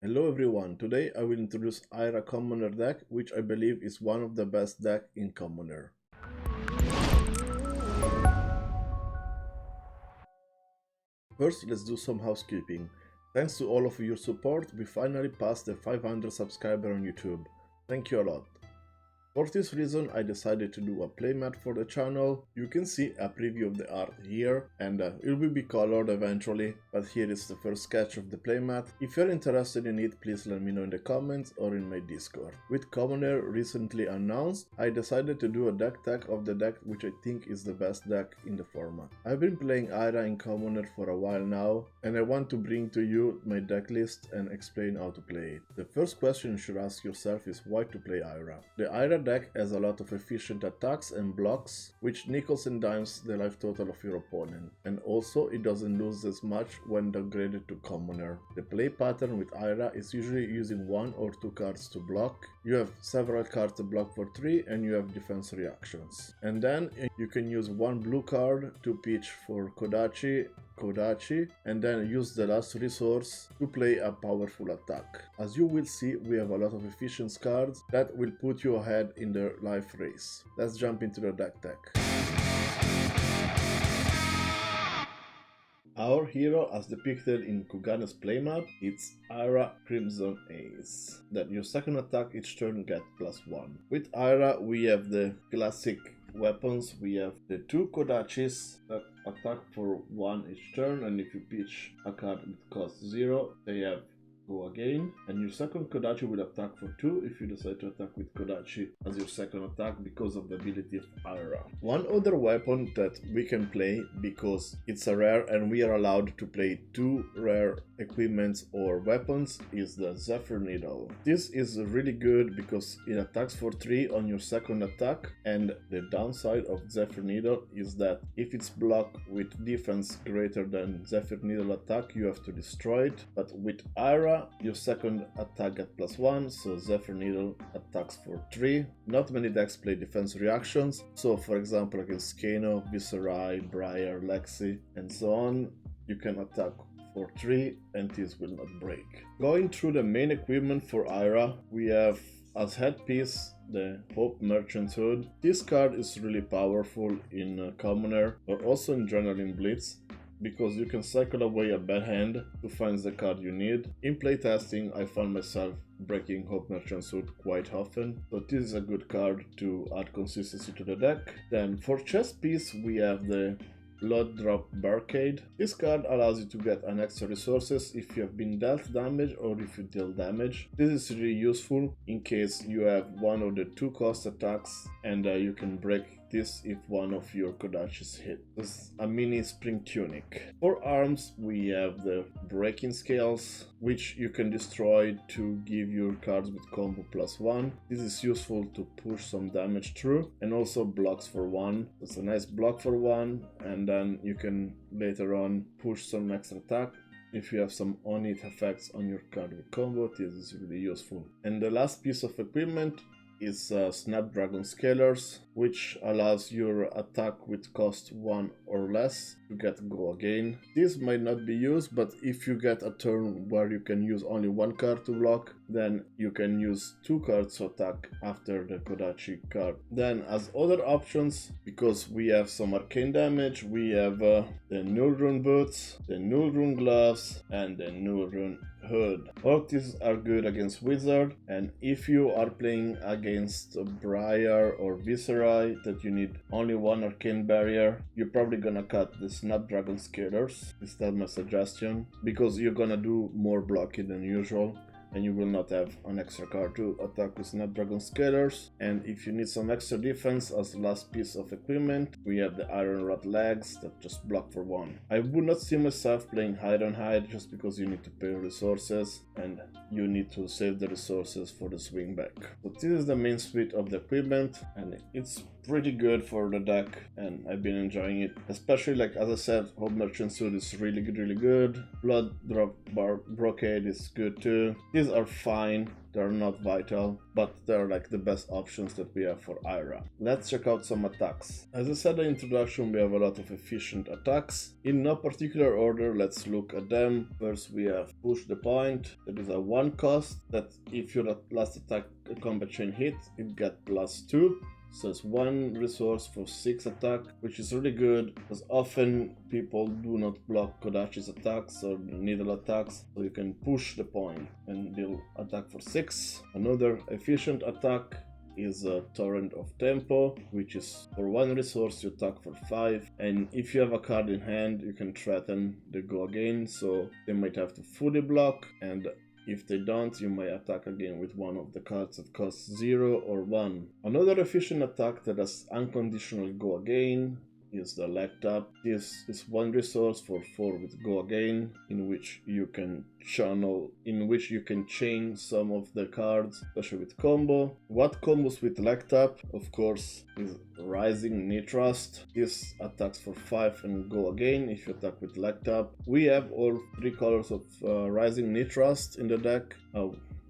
Hello everyone, today I will introduce Ira Commoner deck, which I believe is one of the best deck in Commoner. First, let's do some housekeeping. Thanks to all of your support, we finally passed the 500 subscriber on YouTube. Thank you a lot. For this reason, I decided to do a playmat for the channel. You can see a preview of the art here, and it will be colored eventually, but here is the first sketch of the playmat. If you're interested in it, please let me know in the comments or in my Discord. With Commoner recently announced, I decided to do a deck tag of the deck which I think is the best deck in the format. I've been playing Ira in Commoner for a while now, and I want to bring to you my deck list and explain how to play it. The first question you should ask yourself is why to play Ira. The Ira deck has a lot of efficient attacks and blocks, which nickels and dimes the life total of your opponent, and also it doesn't lose as much when downgraded to Commoner. The play pattern with Ira is usually using 1 or 2 cards to block. You have several cards to block for 3 and you have defense reactions. And then you can use 1 blue card to pitch for Kodachi, and then use the last resource to play a powerful attack. As you will see, we have a lot of efficient cards that will put you ahead in the life race. Let's jump into the deck tech. Our hero, as depicted in Kugane's playmat, it's Ira Crimson Haze. That your second attack each turn get +1. With Ira, we have the classic weapons. We have the 2 Kodachis that attack for 1 each turn, and if you pitch a card that costs 0, they have go again, and your second Kodachi will attack for 2 if you decide to attack with Kodachi as your second attack because of the ability of Ira. One other weapon that we can play, because it's a rare and we are allowed to play 2 rare equipments or weapons, is the Zephyr Needle. This is really good because it attacks for 3 on your second attack, and the downside of Zephyr Needle is that if it's blocked with defense greater than Zephyr Needle attack, you have to destroy it, but with Ira your second attack gets +1, so Zephyr Needle attacks for 3. Not many decks play defense reactions, so for example against Kano, Viserai, Briar, Lexi, and so on, you can attack for 3 and this will not break. Going through the main equipment for Ira, we have as headpiece the Pope Merchant's Hood. This card is really powerful in Commoner, but also in Adrenaline Blitz, because you can cycle away a bad hand to find the card you need. In playtesting, I found myself breaking Hope Merchant's Hood quite often, so this is a good card to add consistency to the deck. Then for chest piece, we have the Blood Drop Barricade. This card allows you to get an extra resources if you have been dealt damage or if you deal damage. This is really useful in case you have one of the 2 cost attacks, and you can break this if one of your Kodachis hit. This is a mini spring tunic. For arms, we have the breaking scales, which you can destroy to give your cards with combo +1. This is useful to push some damage through, and also blocks for 1. It's a nice block for 1, and then you can later on push some extra attack. If you have some on-hit effects on your card with combo, this is really useful. And the last piece of equipment is Snapdragon Scalers, which allows your attack with cost 1 or less to get go again. This might not be used, but if you get a turn where you can use only 1 card to block, then you can use 2 cards to attack after the Kodachi card. Then as other options, because we have some arcane damage, we have the Null Rune Boots, the Null Rune Gloves, and the Null Rune Hood. All these are good against Wizard, and if you are playing against Briar or Viserai that you need only 1 arcane barrier, you're probably gonna cut the Snapdragon Scalers. Is that my suggestion? Because you're gonna do more blocking than usual, and you will not have an extra card to attack with Snapdragon Scalers. And if you need some extra defense as the last piece of equipment, we have the Iron Rod Legs that just block for 1. I would not see myself playing Ironhide just because you need to pay resources and you need to save the resources for the swing back. So this is the main suite of the equipment, and it's pretty good for the deck, and I've been enjoying it. Especially, like as I said, Hope Merchant Suit is really good. Blood Drop Brocade is good too. These are fine. They're not vital, but they're like the best options that we have for Ira. Let's check out some attacks. As I said in the introduction, we have a lot of efficient attacks. In no particular order, let's look at them. First, we have Push the Point. That is a 1 cost that if your last attack combat chain hit, it gets +2. So it's 1 resource for 6 attack, which is really good because often people do not block Kodachi's attacks or needle attacks, so you can push the point and deal attack for 6. Another efficient attack is a Torrent of Tempo, which is for 1 resource you attack for 5, and if you have a card in hand you can threaten the go again, so they might have to fully block, and if they don't, you might attack again with one of the cards that costs 0 or 1. Another efficient attack that has unconditional go again is the Leg Tap. This is 1 resource for 4 with go again, in which you can chain some of the cards, especially with combo. What combos with Leg Tap, of course, is Rising Knee Thrust. This attacks for 5 and go again if you attack with Leg Tap. We have all 3 colors of Rising Knee Thrust in the deck.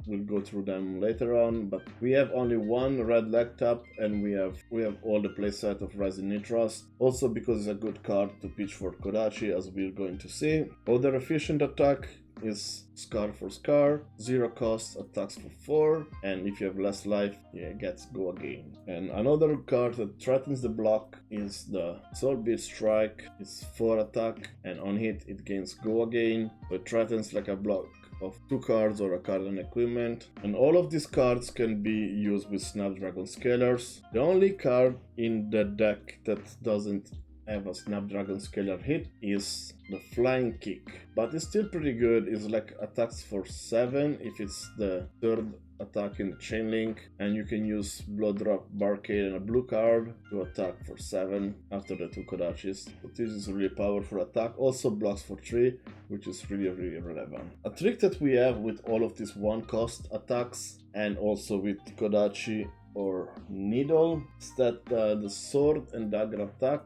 We'll go through them later on, but we have only 1 red Leg Tap, and we have all the playset of Rising Knee Thrust. Also because it's a good card to pitch for Kodachi, as we're going to see. Other efficient attack is Scar for Scar, 0 cost, attacks for 4, and if you have less life, it gets go again. And another card that threatens the block is the Soul Beat Strike. It's 4 attack, and on hit it gains go again, so it threatens like a block of 2 cards or a card and equipment, and all of these cards can be used with Snapdragon Scalers. The only card in the deck that doesn't have a Snapdragon Scalar hit is the Flying Kick, but it's still pretty good. It's like attacks for 7 if it's the 3rd attack in the chain link, and you can use Blood Drop Barcade and a blue card to attack for 7 after the 2 Kodachis. But this is a really powerful attack. Also blocks for 3, which is really relevant. A trick that we have with all of these 1 cost attacks, and also with Kodachi or Needle, is that the sword and dagger attack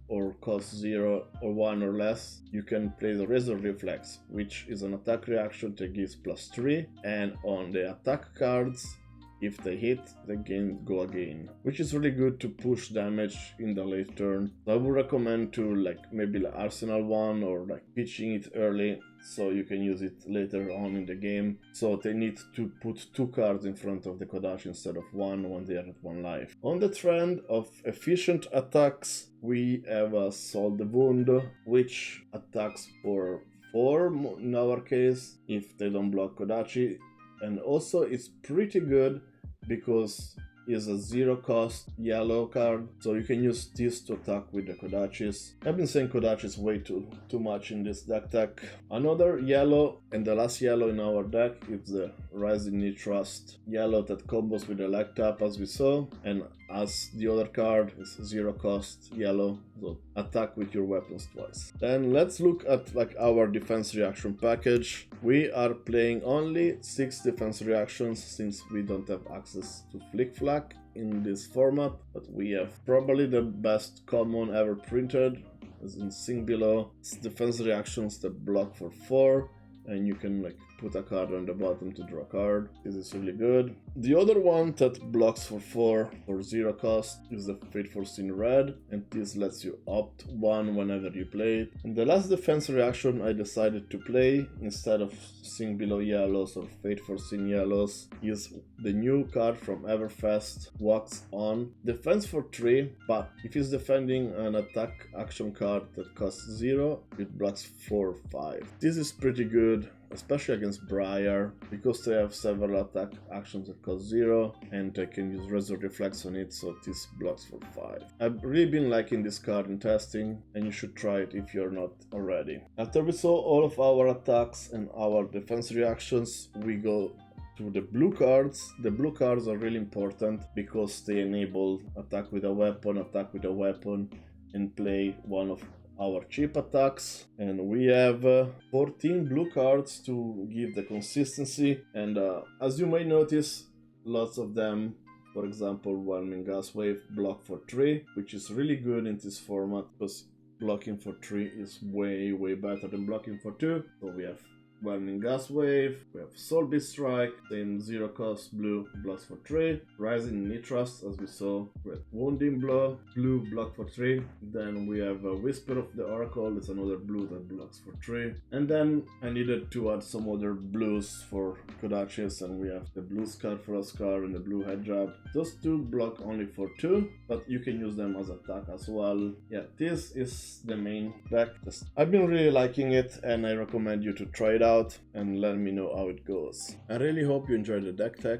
or cost 0 or 1 or less, you can play the Razor Reflex, which is an attack reaction that gives +3, and on the attack cards, if they hit, they gain go again, which is really good to push damage in the late turn. So I would recommend to maybe the Arsenal one, or pitching it early so you can use it later on in the game. So they need to put 2 cards in front of the Kodachi instead of 1 when they are at 1 life. On the trend of efficient attacks, we have a Solve the Wound, which attacks for 4 in our case if they don't block Kodachi, and also it's pretty good because it's a 0 cost yellow card, so you can use this to attack with the Kodachis. I've been saying Kodachis way too much in this deck. Another yellow, and the last yellow in our deck, is the Rising Knee Thrust yellow that combos with the Leg Tap, as we saw, and as the other card is 0 cost yellow, so attack with your weapons twice. Then let's look at our defense reaction package. We are playing only 6 defense reactions since we don't have access to Flick Flack in this format, but we have probably the best common ever printed, as in Sing Below. It's defense reactions that block for 4, and you can put a card on the bottom to draw a card. This is really good. The other one that blocks for 4 for 0 cost is the Fateful Sin Red, and this lets you opt 1 whenever you play it. And the last defense reaction I decided to play instead of Sing Below yellows or Fateful Sin yellows is the new card from Everfest, Wax On. Defense for 3, but if he's defending an attack action card that costs 0, it blocks for 5. This is pretty good, especially against Briar, because they have several attack actions that cost 0, and they can use Razor Reflex on it, so this blocks for 5. I've really been liking this card in testing, and you should try it if you're not already. After we saw all of our attacks and our defense reactions, we go to the blue cards. The blue cards are really important because they enable attack with a weapon, and play one of our cheap attacks, and we have 14 blue cards to give the consistency, and as you may notice, lots of them for example, Whelming Gas Wave block for 3, which is really good in this format because blocking for 3 is way better than blocking for 2. So we have Whelming Gas Wave, we have Soul Beast Strike, same 0 cost blue blocks for 3, Rising Nitras as we saw, with Wounding Blow, blue block for 3, then we have a Whisper of the Oracle, that's another blue that blocks for 3, and then I needed to add some other blues for Kodachis, and we have the blue Scar for a Scar and the blue Hedgehog. Those two block only for 2, but you can use them as attack as well. Yeah, this is the main deck. I've been really liking it and I recommend you to try it out and let me know how it goes. I really hope you enjoyed the deck tech.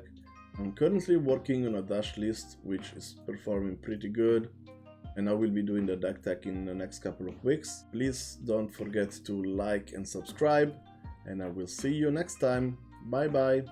I'm currently working on a dash list which is performing pretty good, and I will be doing the deck tech in the next couple of weeks. Please don't forget to like and subscribe, and I will see you next time. Bye bye.